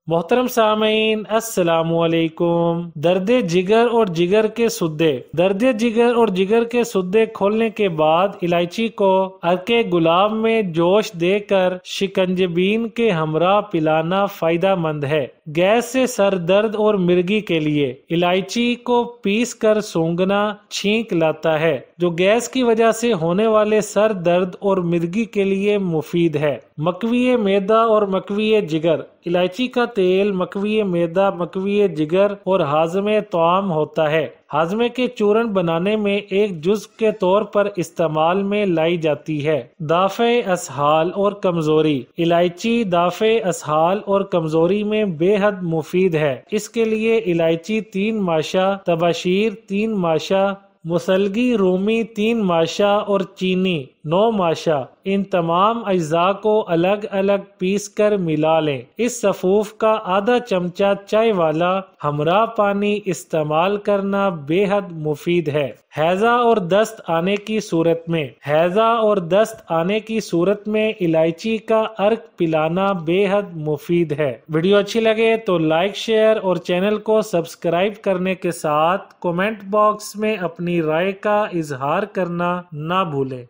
मोहतरम सामीन, अस्सलाम वालेकुम। दर्द जिगर और जिगर के सुद्दे। दर्द जिगर और जिगर के सुद्दे खोलने के बाद इलायची को अर्के गुलाब में जोश देकर शिकंजबीन के हमरा पिलाना फायदा मंद है। गैस से सर दर्द और मिर्गी के लिए इलायची को पीस कर सूंघना छींक लाता है, जो गैस की वजह से होने वाले सर दर्द और मिर्गी के लिए मुफीद है। मकवी मैदा और मकवी जिगर। इलायची का तेल मकवी मैदा, मकवी जिगर और हाजमे तआम होता है। हाजमे के चूरन बनाने में एक जुज़ के तौर पर इस्तेमाल में लाई जाती है। दाफ़े असहाल और कमजोरी। इलायची दाफ़े असहाल और कमजोरी में बेहद मुफीद है। इसके लिए इलायची 3 माशा, तबाशीर 3 माशा, मुसलगी रूमी 3 माशा और चीनी 9 माशा, इन तमाम अज्जा को अलग अलग पीस कर मिला लें। इस सफूफ का आधा चमचा चाय वाला हमरा पानी इस्तेमाल करना बेहद मुफीद है। हैजा और दस्त आने की सूरत में। हैजा और दस्त आने की सूरत में इलायची का अर्क पिलाना बेहद मुफीद है। वीडियो अच्छी लगे तो लाइक, शेयर और चैनल को सब्सक्राइब करने के साथ कमेंट बॉक्स में अपनी राय का इजहार करना ना भूलें।